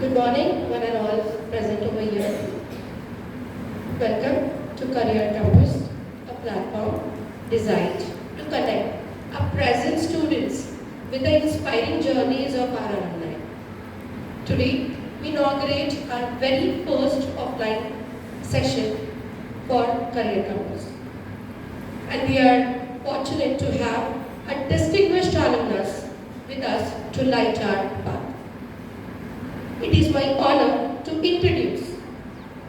Good morning, one and all present over here. Welcome to Career Campus, a platform designed to connect our present students with the inspiring journeys of our alumni. Today, we inaugurate our very first offline session for Career Campus. And we are fortunate to have a distinguished alumnus with us to light our path. It is my honor to introduce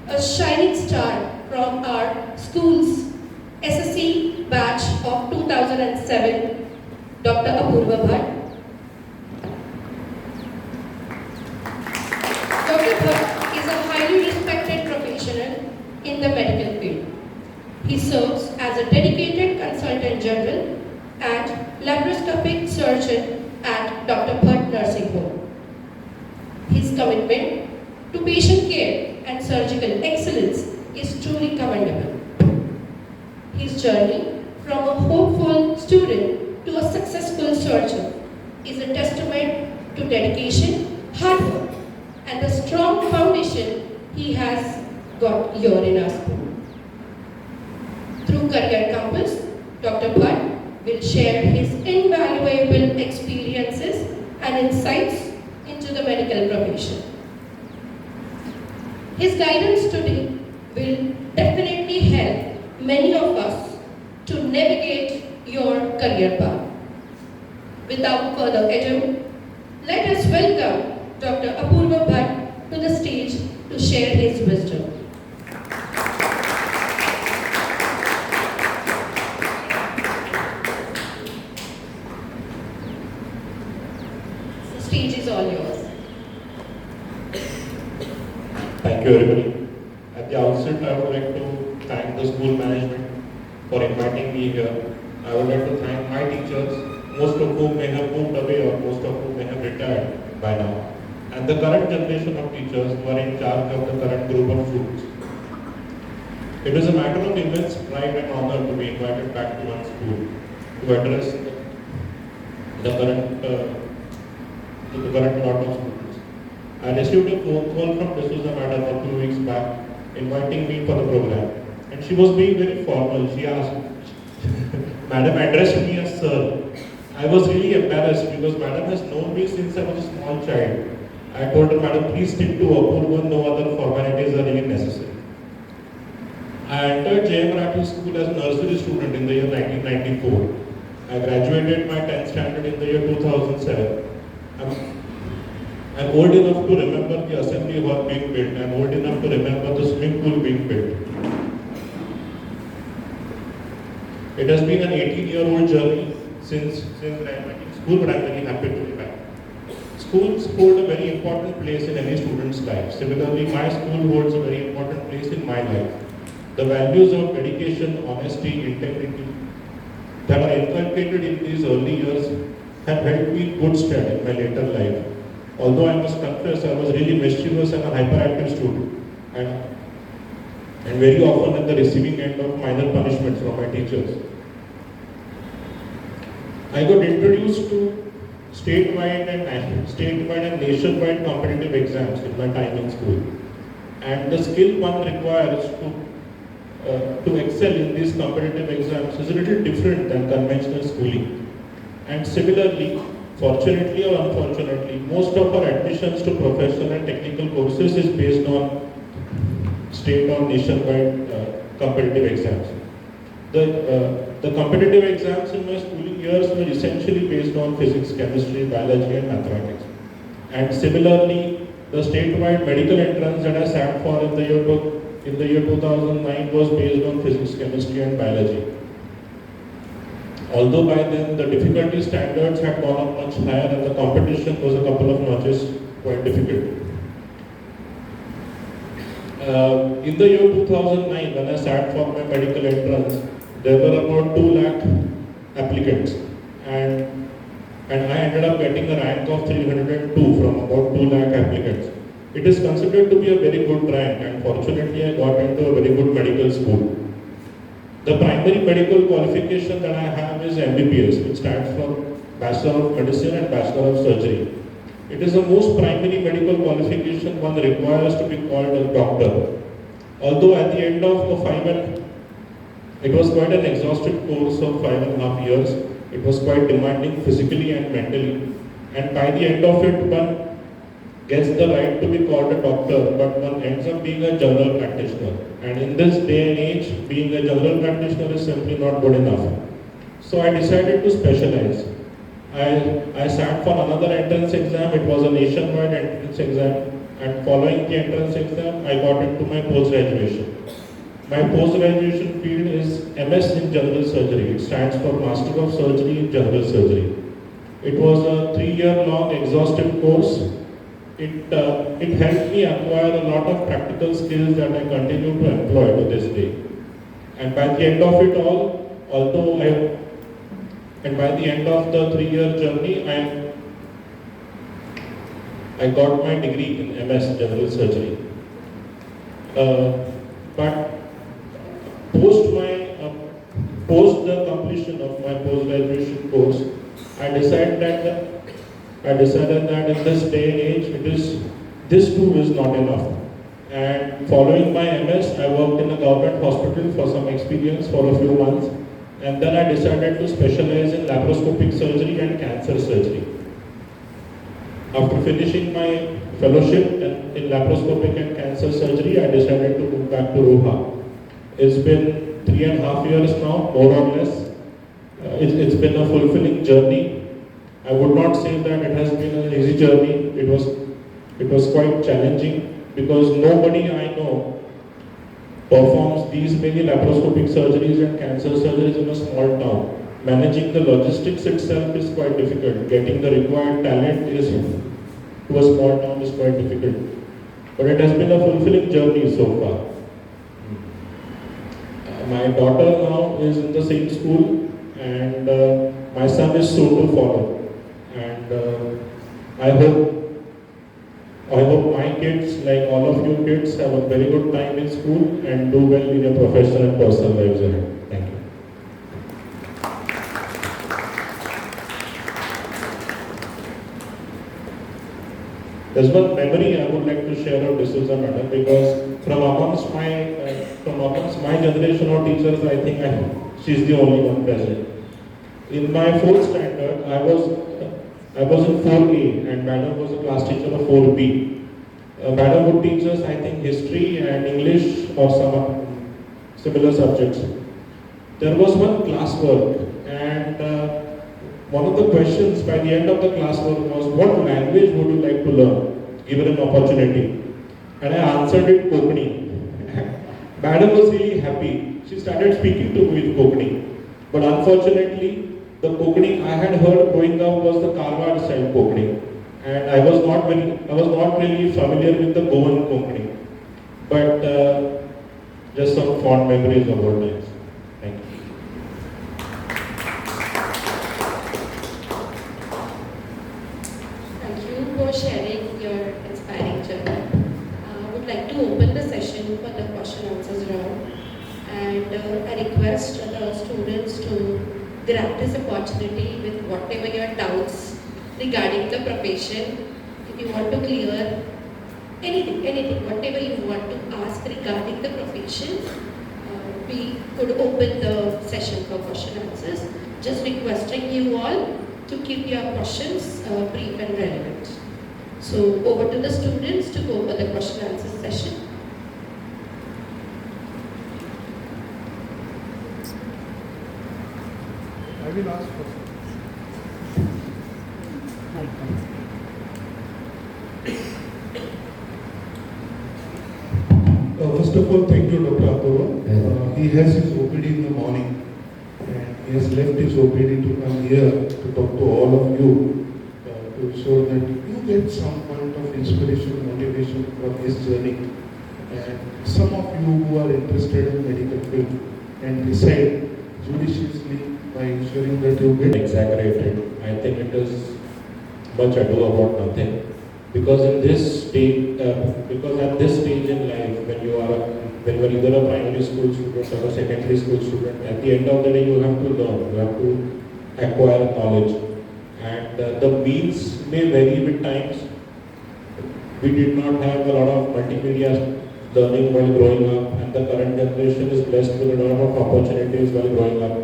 a shining star from our school's SSC batch of 2007, Dr. Apoorv Bhat. Dr. Bhat is a highly respected professional in the medical field. He serves as a dedicated consultant general and laparoscopic surgeon at Dr. Bhat Nursing Home. His commitment to patient care and surgical excellence is truly commendable. His journey from a hopeful student to a successful surgeon is a testament to dedication, hard work, and the strong foundation he has got here in our school. Through Career Campus, Dr. Bhat will share his invaluable experiences and insights into the medical profession. His guidance today will definitely help many of us to navigate your career path. Without further ado, let us welcome Dr. Apoorv Bhat to the stage to share his wisdom. The stage is all yours. Thank you, everybody. At the outset, I would like to thank the school management for inviting me here. I would like to thank my teachers, most of whom may have moved away or most of whom may have retired by now, and the current generation of teachers who are in charge of the current group of students. It is a matter of immense pride and honor to be invited back to one school to address the current lot of students. I received a phone call from D'Souza Madam a few weeks back inviting me for the program, and she was being very formal. She asked, Madam addressed me as Sir. I was really embarrassed because Madam has known me since I was a small child. I told her, Madam, please stick to Apoorv, no other formalities are really necessary. I entered JMRES school as a nursery student in the year 1994. I graduated my 10th standard in the year 2007. I'm old enough to remember the assembly hall being built. I'm old enough to remember the swimming pool being built. It has been an 18-year-old journey since graduating school, but I'm very happy to be back. Schools hold a very important place in any student's life. Similarly, my school holds a very important place in my life. The values of dedication, honesty, integrity that are inculcated in these early years have helped me in good stead in my later life. Although I must confess, I was really mischievous and a hyperactive student, and very often at the receiving end of minor punishments from my teachers. I got introduced to statewide and nationwide competitive exams in my time in school, and the skill one requires to excel in these competitive exams is a little different than conventional schooling. And similarly, fortunately or unfortunately, most of our admissions to professional and technical courses is based on state or nationwide competitive exams. The competitive exams in my schooling years were essentially based on physics, chemistry, biology and mathematics. And similarly, the statewide medical entrance that I sat for in the year 2009 was based on physics, chemistry and biology. Although by then the difficulty standards had gone up much higher and the competition was a couple of notches quite difficult. In the year 2009, when I sat for my medical entrance, there were about 2 lakh applicants, and I ended up getting a rank of 302 from about 2 lakh applicants. It is considered to be a very good rank, and fortunately I got into a very good medical school. The primary medical qualification that I have is MBBS, which stands for Bachelor of Medicine and Bachelor of Surgery. It is the most primary medical qualification one requires to be called a doctor. Although at the end of it was quite an exhaustive course of 5.5 years. It was quite demanding physically and mentally. And by the end of it, one gets the right to be called a doctor, but one ends up being a general practitioner. And in this day and age, being a general practitioner is simply not good enough. So I decided to specialize. I sat for another entrance exam. It was a nationwide entrance exam. And following the entrance exam, I got into my post-graduation. My post-graduation field is MS in General Surgery. It stands for Master of Surgery in General Surgery. It was a 3-year-long exhaustive course. It helped me acquire a lot of practical skills that I continue to employ to this day. And by the end of it all, by the end of the 3-year journey, I got my degree in MS General Surgery. But post the completion of my post-graduation course, I decided that in this day and age, this too is not enough. And following my MS, I worked in a government hospital for some experience for a few months, and then I decided to specialize in laparoscopic surgery and cancer surgery. After finishing my fellowship in laparoscopic and cancer surgery, I decided to move back to Roha. It's been 3.5 years now, more or less. It's been a fulfilling journey. I would not say that it has been an easy journey. It was quite challenging because nobody I know performs these many laparoscopic surgeries and cancer surgeries in a small town. Managing the logistics itself is quite difficult. Getting the required talent to a small town is quite difficult. But it has been a fulfilling journey so far. My daughter now is in the same school, and my son is soon to follow. And I hope my kids, like all of you kids, have a very good time in school and do well in your professional and personal lives ahead. Thank you. There's one memory I would like to share of D'Souza madam, because from amongst my generation of teachers, I think she's the only one present. In my 4th standard, I was in 4A and madam was a class teacher of 4B. Madam would teach us, I think, history and English or some similar subjects. There was one classwork, and one of the questions by the end of the classwork was, what language would you like to learn, given an opportunity? And I answered it Kokani. Madam was really happy. She started speaking to me with Kokani. But unfortunately, the Kokani I had heard growing up was the Karwar style Kokani. And I was not really familiar with the Goan Kokani. But just some fond memories of old times. Thank you. Thank you for sharing your inspiring journey. I would like to open the session for the question answers round, and I request the students to grab this opportunity with whatever your doubts regarding the profession. If you want to clear anything, whatever you want to ask regarding the profession, we could open the session for question answers. Just requesting you all to keep your questions brief and relevant. So over to the students to go for the question answer session. I will ask first. First of all, thank you, Dr. Apoorv. He has his OPD in the morning, and he has left his OPD to come here to talk to all of you, to show that you get some point of inspiration, motivation from his journey. And some of you who are interested in medical field and decide judiciously by ensuring that you get Exaggerated. I think it is much ado about nothing. Because at this stage in life, when you are either a primary school student or a secondary school student, at the end of the day you have to learn, you have to acquire knowledge. And and the means may vary with times. We did not have a lot of multimedia learning while growing up, and the current generation is blessed with a lot of opportunities while growing up.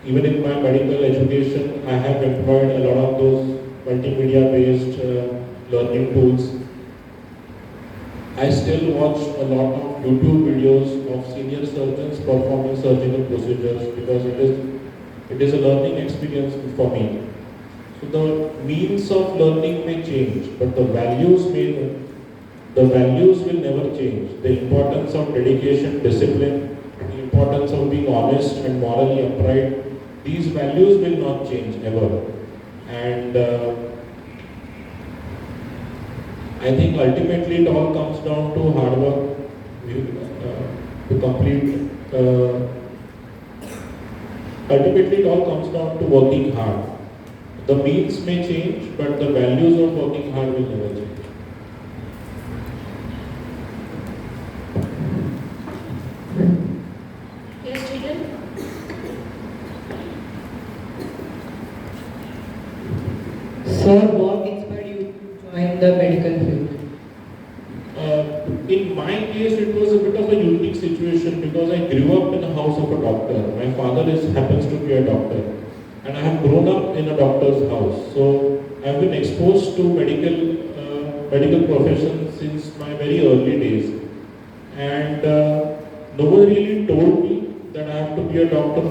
Even in my medical education, I have employed a lot of those multimedia-based learning tools. I still watch a lot of YouTube videos of senior surgeons performing surgical procedures because it is a learning experience for me. So the means of learning may change, but the values will never change. The importance of dedication, discipline, the importance of being honest and morally upright, these values will not change ever. And I think ultimately it all comes down to hard work to complete. Ultimately it all comes down to working hard. The means may change, but the values of working hard will never change. Yes, student. Sir, what inspired you to join the medical field? In my case, it was a bit of a unique situation because I grew up in the house of a doctor. My father happens to be a doctor, and I have grown up in a doctor's house. So I have been exposed to medical profession since my very early days, and nobody really told me that I have to be a doctor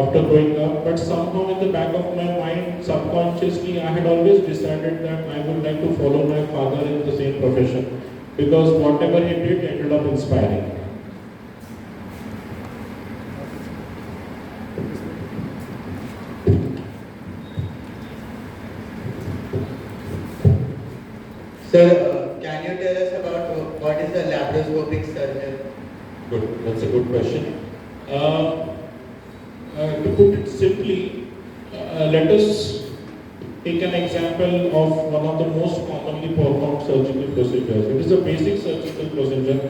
after growing up. But somehow, in the back of my mind, subconsciously, I had always decided that I would like to follow my father in the same profession, because whatever he did ended up inspiring me. Sir, can you tell us about what is a laparoscopic surgeon? Good, that's a good question. To put it simply, let us take an example of one of the most commonly performed surgical procedures. It is a basic surgical procedure.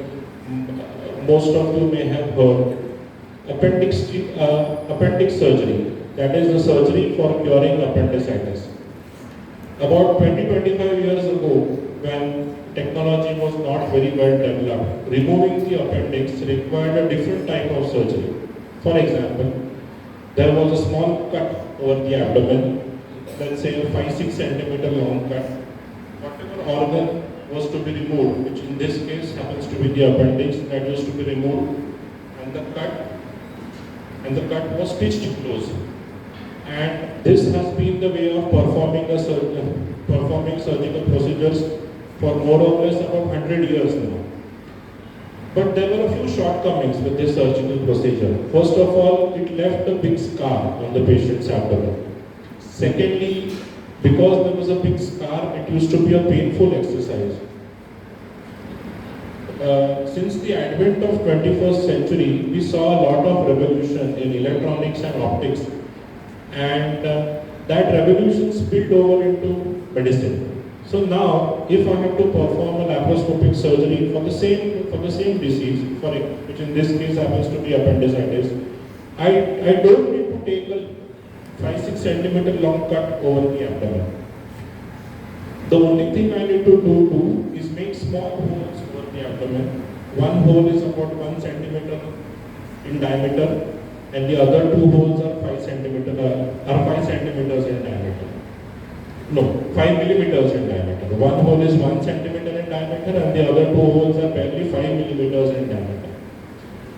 Most of you may have heard appendix surgery. That is the surgery for curing appendicitis. About 20-25 years ago, when technology was not very well developed, removing the appendix required a different type of surgery. For example, there was a small cut over the abdomen, let's say a 5-6 centimeter long cut. Whatever organ was to be removed, which in this case happens to be the appendix, that was to be removed, and the cut was stitched close. And this has been the way of performing surgical procedures for more or less about 100 years now. But there were a few shortcomings with this surgical procedure. First of all, it left a big scar on the patient's abdomen. Secondly, because there was a big scar, it used to be a painful exercise. Since the advent of 21st century, we saw a lot of revolution in electronics and optics, and that revolution spilled over into medicine. So now, if I have to perform a laparoscopic surgery for the same disease, which in this case happens to be appendicitis, I don't need to take a 5-6 centimeter long cut over the abdomen. The only thing I need to do is make small holes over the abdomen. One hole is about 1 centimeter in diameter, and the other two holes are 5 centimeters in diameter. No, 5 millimeters in diameter. One hole is 1 centimeter in diameter, and the other two holes are barely 5 millimeters in diameter.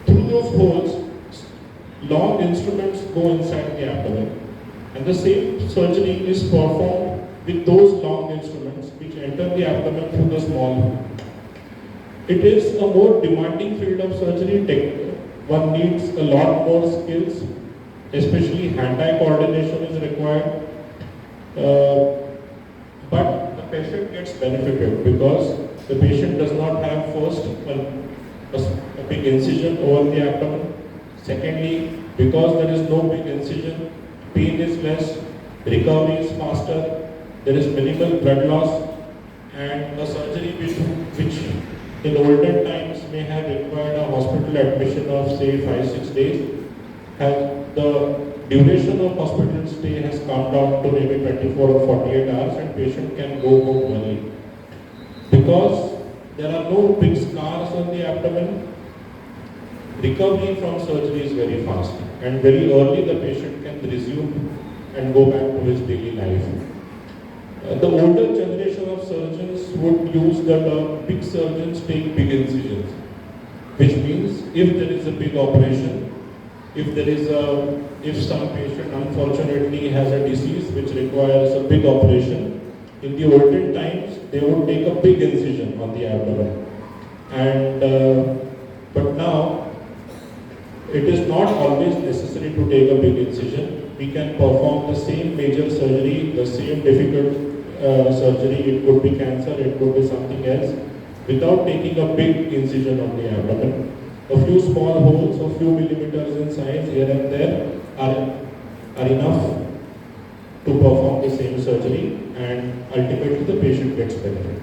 Through those holes, long instruments go inside the abdomen, and the same surgery is performed with those long instruments which enter the abdomen through the small hole. It is a more demanding field of surgery. One needs a lot more skills, especially hand-eye coordination is required. But the patient gets benefited because the patient does not have first a big incision over the abdomen. Secondly, because there is no big incision, pain is less, recovery is faster, there is minimal blood loss, and a surgery which in olden times may have required a hospital admission of say 5-6 days, the duration of hospital stay has come down to maybe 24 or 48 hours and patient can go home early. Because there are no big scars on the abdomen, recovery from surgery is very fast and very early the patient can resume and go back to his daily life. The older generation of surgeons would use the term big surgeons take big incisions, which means if there is a big operation, if some patient unfortunately has a disease which requires a big operation, in the olden times they would take a big incision on the abdomen. But now it is not always necessary to take a big incision. We can perform the same major surgery, the same difficult surgery, it could be cancer, it could be something else, without taking a big incision on the abdomen. A few small holes, a few millimeters in size here and there are enough to perform the same surgery and ultimately the patient gets benefit.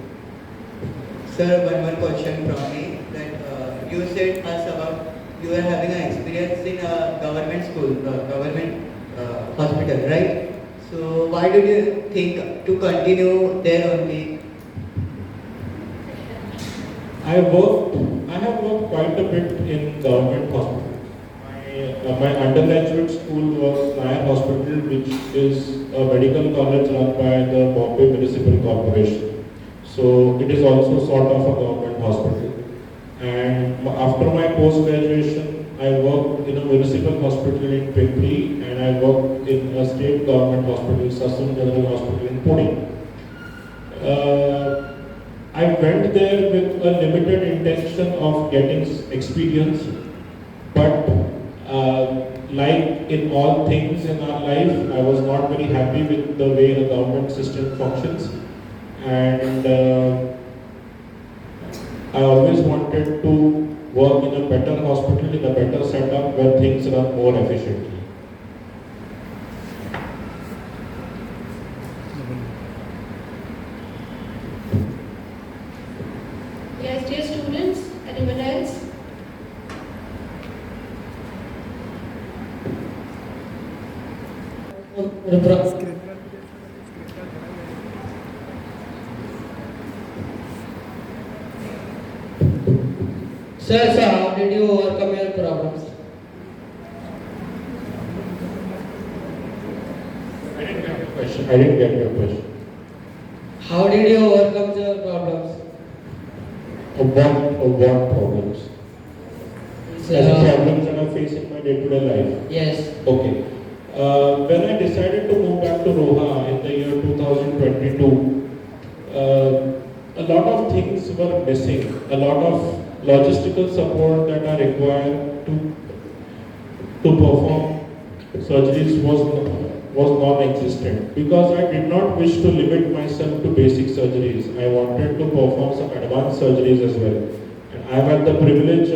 Sir, one more question from me. That you said us about you are having an experience in a government school, government hospital, right? So why did you think to continue there only? I have worked quite a bit in government hospitals. My undergraduate school was Nair Hospital, which is a medical college run by the Bombay Municipal Corporation. So it is also sort of a government hospital. And after my post-graduation, I worked in a municipal hospital in Pimpri and I worked in a state government hospital, Sassoon General Hospital in Pune. I went there with a limited intention of getting experience, but like in all things in our life, I was not very happy with the way the government system functions, and I always wanted to work in a better hospital, in a better setup where things run more efficiently. Yes, dear students, anyone else? Sir, how did you overcome your problems? I didn't get your question. How did you overcome your problems? Of what problems? As in problems that I face in my day-to-day life. Yes. Okay. When I decided to move back to Roha in the year 2022, a lot of things were missing. A lot of logistical support that are required to perform surgeries was non-existent, because I did not wish to limit myself to basic surgeries. I wanted to perform some advanced surgeries as well. And I've had the privilege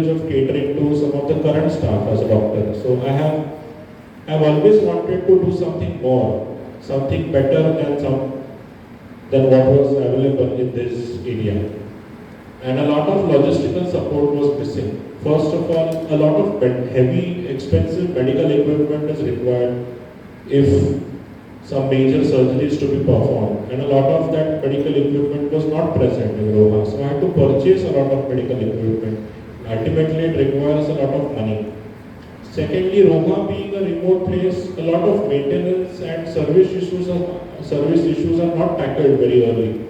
of catering to some of the current staff as a doctor. So I've always wanted to do something more, something better than what was available in this area. And a lot of logistical support was missing. First of all, a lot of heavy, expensive medical equipment is required if some major surgeries to be performed. And a lot of that medical equipment was not present in Roha. So I had to purchase a lot of medical equipment. Ultimately, it requires a lot of money. Secondly, Roha being a remote place, a lot of maintenance and service issues are not tackled very early.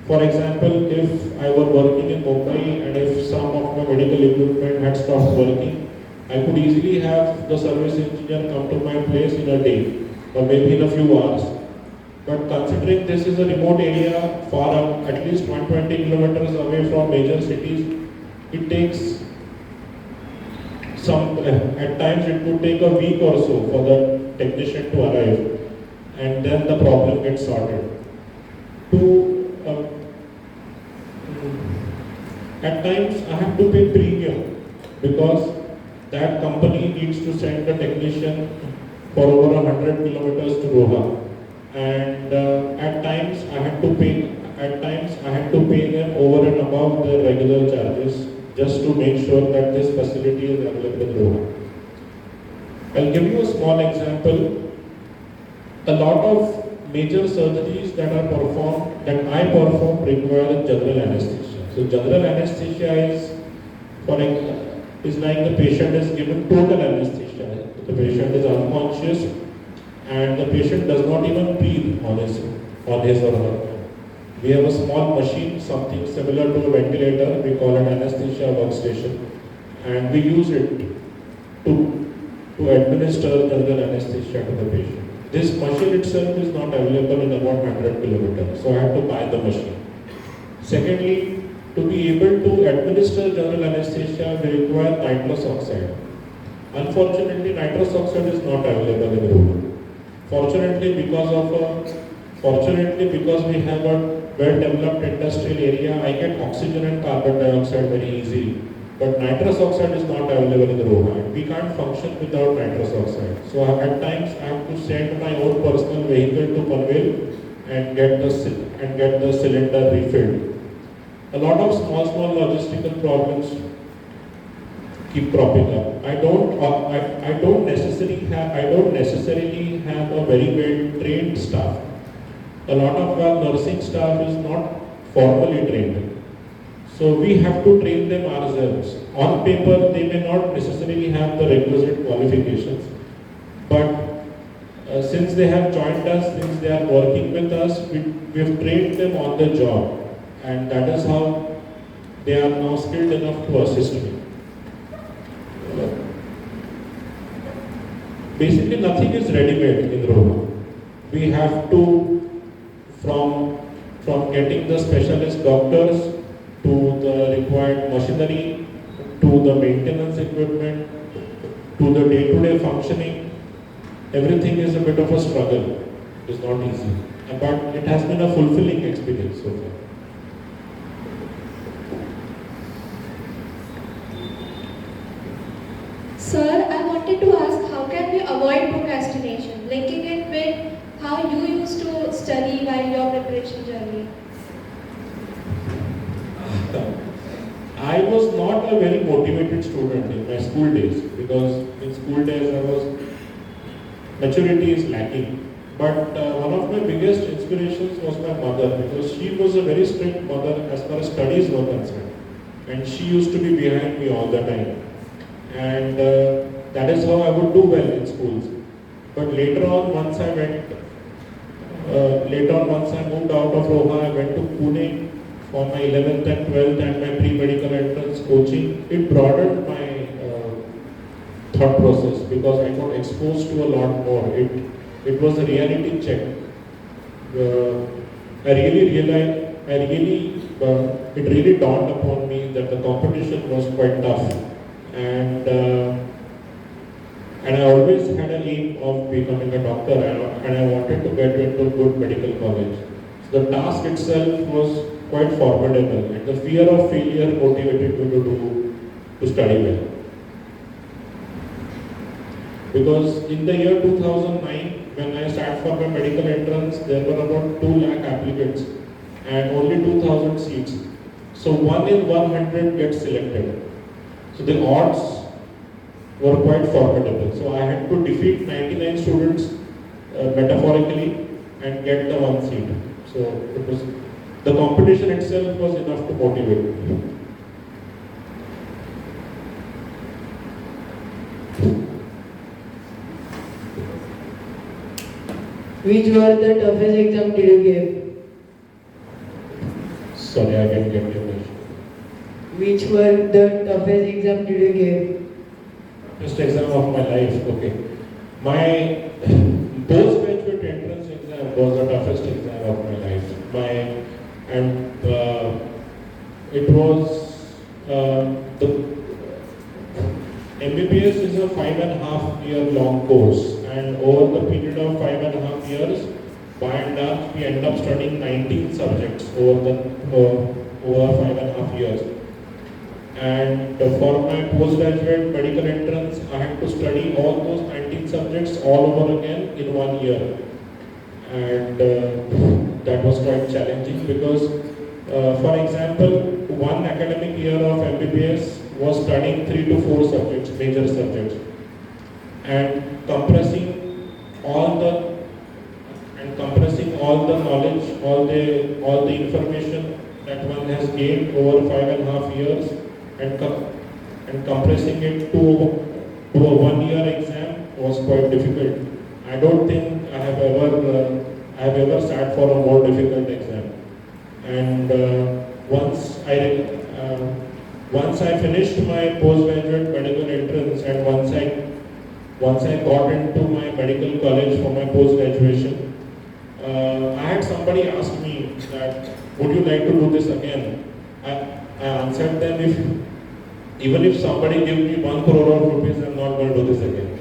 For example, if I were working in Mumbai and if some of my medical equipment had stopped working, I could easily have the service engineer come to my place in a day or maybe in a few hours. But considering this is a remote area, far up, at least 120 kilometers away from major cities, it takes at times it could take a week or so for the technician to arrive, and then the problem gets sorted. At times I have to pay premium because that company needs to send the technician for over 100 kilometers to Roha, and at times I had to pay them over and above their regular charges just to make sure that this facility is available in Roha. I'll give you a small example. A lot of major surgeries that are performed, that I perform, require general anesthesia. So general anesthesia is like the patient is given total anesthesia. The patient is unconscious and the patient does not even breathe on his or her own. We have a small machine, something similar to a ventilator, we call it anesthesia workstation, and we use it to administer general anesthesia to the patient. This machine itself is not available in about 100 kilometers, so I have to buy the machine. Secondly, to be able to administer general anesthesia, we require nitrous oxide. Unfortunately, nitrous oxide is not available in Roha. Fortunately, because we have a well-developed industrial area, I get oxygen and carbon dioxide very easily. But nitrous oxide is not available in Roha. We can't function without nitrous oxide. So at times I have to send my own personal vehicle to Panvel and get the cylinder refilled. A lot of small logistical problems keep cropping up. I don't necessarily have a very well trained staff. A lot of our nursing staff is not formally trained. So we have to train them ourselves. On paper, they may not necessarily have the requisite qualifications, but since they have joined us, since they are working with us, we have trained them on the job, and that is how they are now skilled enough to assist me. Basically, nothing is ready-made in Roha. We have to, from getting the specialist doctors to the required machinery, to the maintenance equipment, to the day-to-day functioning, everything is a bit of a struggle. It is not easy. But it has been a fulfilling experience so far. Sir, I wanted to ask, how can we avoid procrastination, linking it with how you used to study while your preparation journey? I was not a very motivated student in my school days, because in school days maturity is lacking. But one of my biggest inspirations was my mother, because she was a very strict mother as far as studies were concerned, and she used to be behind me all the time. And that is how I would do well in schools. But later on, once I moved out of Roha, I went to Pune for my 11th and 12th and my pre-medical entrance coaching. It broadened my thought process because I got exposed to a lot more. It was a reality check. It really dawned upon me that the competition was quite tough. And I always had an aim of becoming a doctor, and I wanted to get into a good medical college. So the task itself was quite formidable, and the fear of failure motivated me to study well. Because in the year 2009, when I sat for my medical entrance, there were about 2 lakh applicants and only 2,000 seats. So 1 in 100 gets selected. So the odds were quite formidable. So I had to defeat 99 students metaphorically and get the 1 seat. So the competition itself was enough to motivate me. Which were the toughest exam did you give? Sorry, I didn't get your question. Which were the toughest exam did you give? First exam of my life, okay. My postgraduate entrance exam was the toughest exam of my life. It was the MBBS is a 5.5 year long course, and over the period of 5.5 years, by and large, we end up studying 19 subjects over 5.5 years. And for my postgraduate medical entrance, I had to study all those 19 subjects all over again in 1 year. And that was quite challenging because For example, one academic year of MBBS was studying 3 to 4 subjects, major subjects, and compressing all the knowledge, all the information that one has gained over 5.5 years, and compressing it to a 1 year exam was quite difficult. I don't think I have ever sat for a more difficult exam. And once I finished my postgraduate medical entrance, and once I got into my medical college for my post graduation, I had somebody ask me that, would you like to do this again? I answered them, even if somebody gives me 1 crore of rupees, I'm not going to do this again.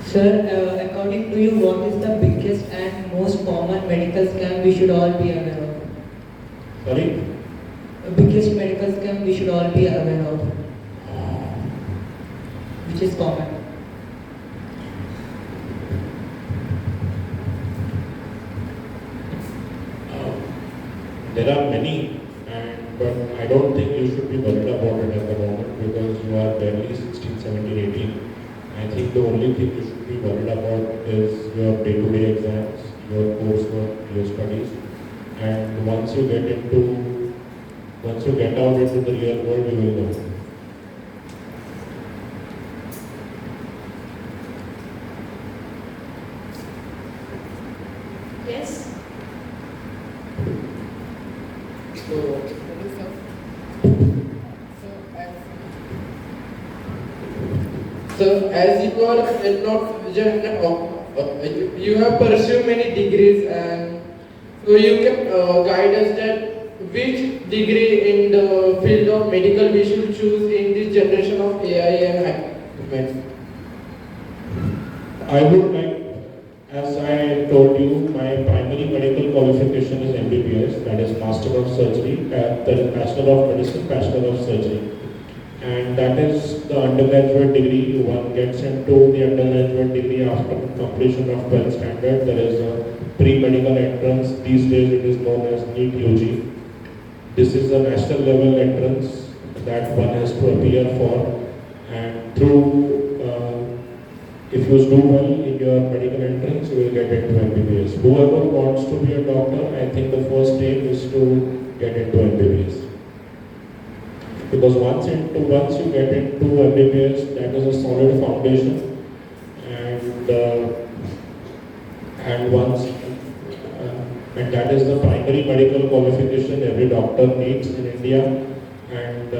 Sir, according to you, what is the biggest and most common medical scam we should all be aware of? Sorry? The biggest medical scam we should all be aware of, which is common. There are many, but I don't think you should be worried about it at the moment, because you are barely 16, 17, 18. I think the only thing you should be worried about is your day-to-day exams, your coursework, your studies, and once you get out into the real world, you will know. Yes. So as you are you have pursued many degrees, and so you can guide us that which degree in the field of medical we should choose in this generation of AI and medicine. I would like, as I told you, my primary medical qualification is MBBS, that is Master of Surgery, that is Bachelor of Medicine, Bachelor of Surgery. And that is the undergraduate degree. One gets into the undergraduate degree after completion of 12th standard. There is a pre-medical entrance. These days it is known as NEET UG. This is a national level entrance that one has to appear for. And if you do well in your medical entrance, you will get into MBBS. Whoever wants to be a doctor, I think the first aim is to get into MBBS. Because once you get into MBBS, that is a solid foundation, and that is the primary medical qualification every doctor needs in India. And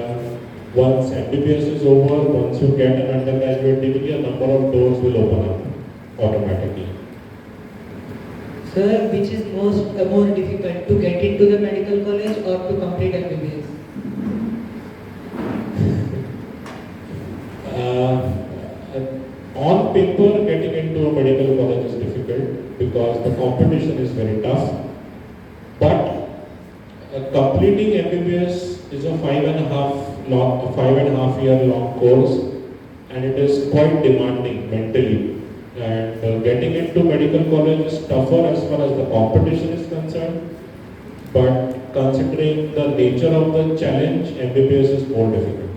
once MBBS is over, once you get an undergraduate degree, a number of doors will open up automatically. Sir, which is more difficult, to get into the medical college or to complete MBBS? On paper, getting into a medical college is difficult because the competition is very tough. But completing MBBS is a 5.5 year long course, and it is quite demanding mentally. And getting into medical college is tougher as far as the competition is concerned. But considering the nature of the challenge, MBBS is more difficult.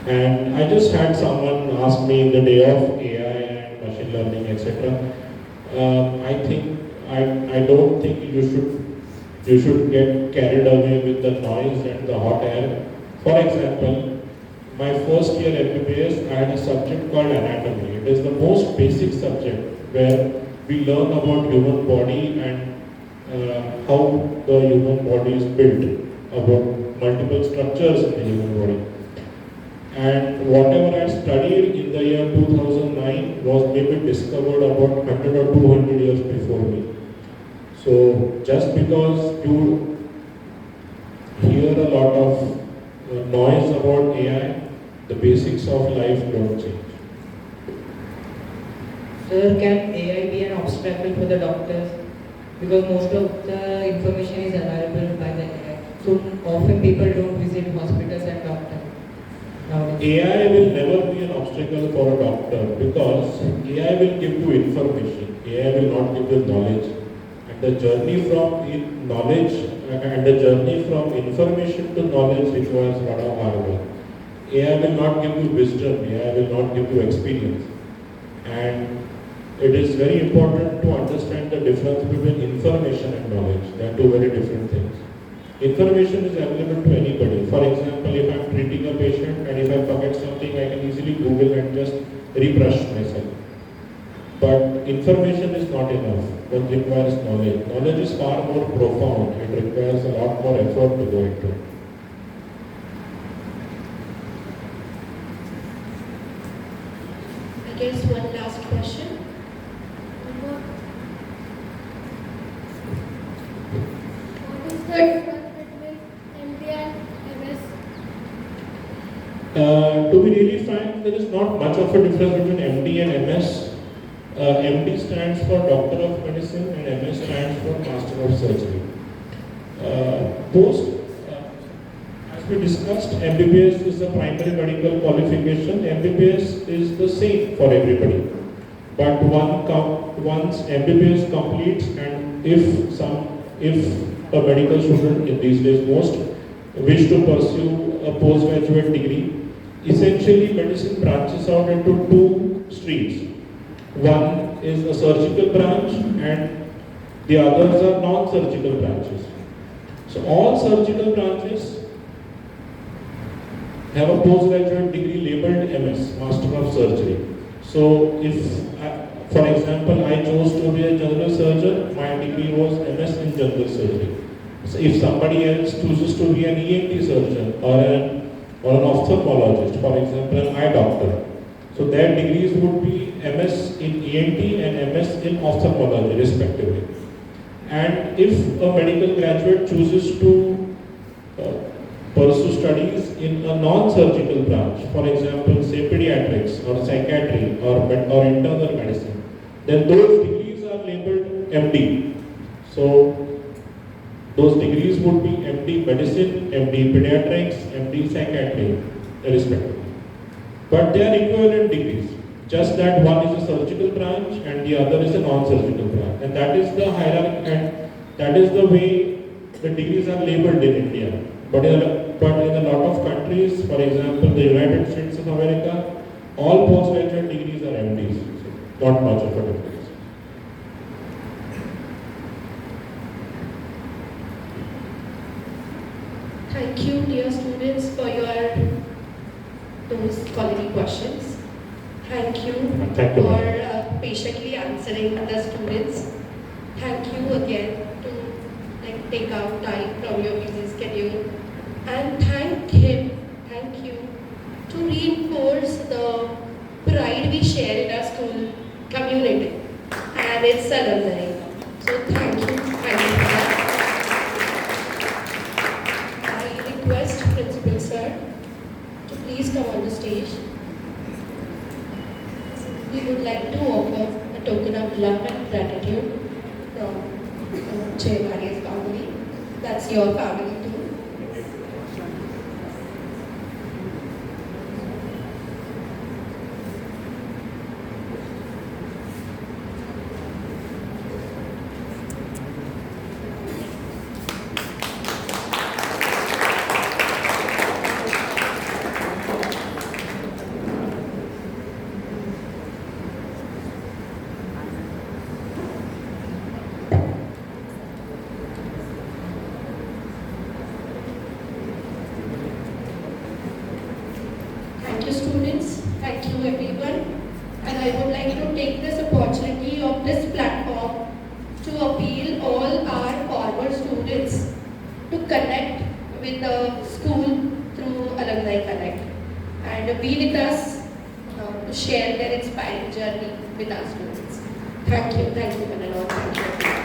And I just had someone ask me in the day of AI and machine learning, etc. I don't think you should get carried away with the noise and the hot air. For example, my first year MBBS, I had a subject called anatomy. It is the most basic subject where we learn about human body and how the human body is built, about multiple structures in the human body. And whatever I studied in the year 2009 was maybe discovered about 100 or 200 years before me. So just because you hear a lot of noise about AI, the basics of life don't change. Sir, can AI be an obstacle for the doctors? Because most of the information is available by the AI. So often people don't visit hospitals and doctors nowadays. But AI will never be an obstacle for a doctor because AI will give you information. AI will not give you knowledge. And the journey from knowledge and the journey from information to knowledge requires a lot of hard work. AI will not give you wisdom. AI will not give you experience. And it is very important to understand the difference between information and knowledge. They are two very different things. Information is available to anybody. For example, if I am treating a patient and if I forget something, I can easily Google and just rebrush myself. But information is not enough. What requires knowledge. Knowledge is far more profound. It requires a lot more effort to go into it. I guess one last question. What is the difference between MD and MS? To be really frank, there is not much of a difference between MD and MS. MD stands for Doctor of Medicine and MS stands for Master of Surgery. As we discussed, MBBS is the primary medical qualification. MBBS is the same for everybody. But once MBBS completes, and if a medical student in these days most wish to pursue a postgraduate degree, essentially medicine branches out into two streams. One is a surgical branch and the others are non-surgical branches. So all surgical branches have a postgraduate degree labeled MS, Master of Surgery. So if, for example, I chose to be a general surgeon, my degree was MS in general surgery. So if somebody else chooses to be an ENT surgeon or an ophthalmologist, for example, an eye doctor, so their degrees would be MS in ENT and MS in ophthalmology respectively. And if a medical graduate chooses to pursue studies in a non-surgical branch, for example, say pediatrics or psychiatry or internal medicine, then those degrees are labeled MD. So those degrees would be MD Medicine, MD Pediatrics, MD Psychiatry, respectively. But they are equivalent degrees, just that one is a surgical branch and the other is a non-surgical branch. And that is the hierarchy and that is the way the degrees are labeled in India. But in a lot of countries, for example, the United States of America, all postgraduate degrees are MDs. So not much of a difference. Thank you, dear students, for those quality questions. Thank you for patiently answering the students. Thank you again to take out time from your busy schedule. And thank you to reinforce the pride we share in our school community and its alumni. So thank you for that. I request Principal Sir to please come on the stage. We would like to offer a token of love and gratitude from JMRES family. That's your family too. Thank you, students. Thank you, everyone. And I would like to take this opportunity of this platform to appeal all our former students to connect with the school through Alumni Connect and be with us to share their inspiring journey with our students. Thank you, one and all. Thank you.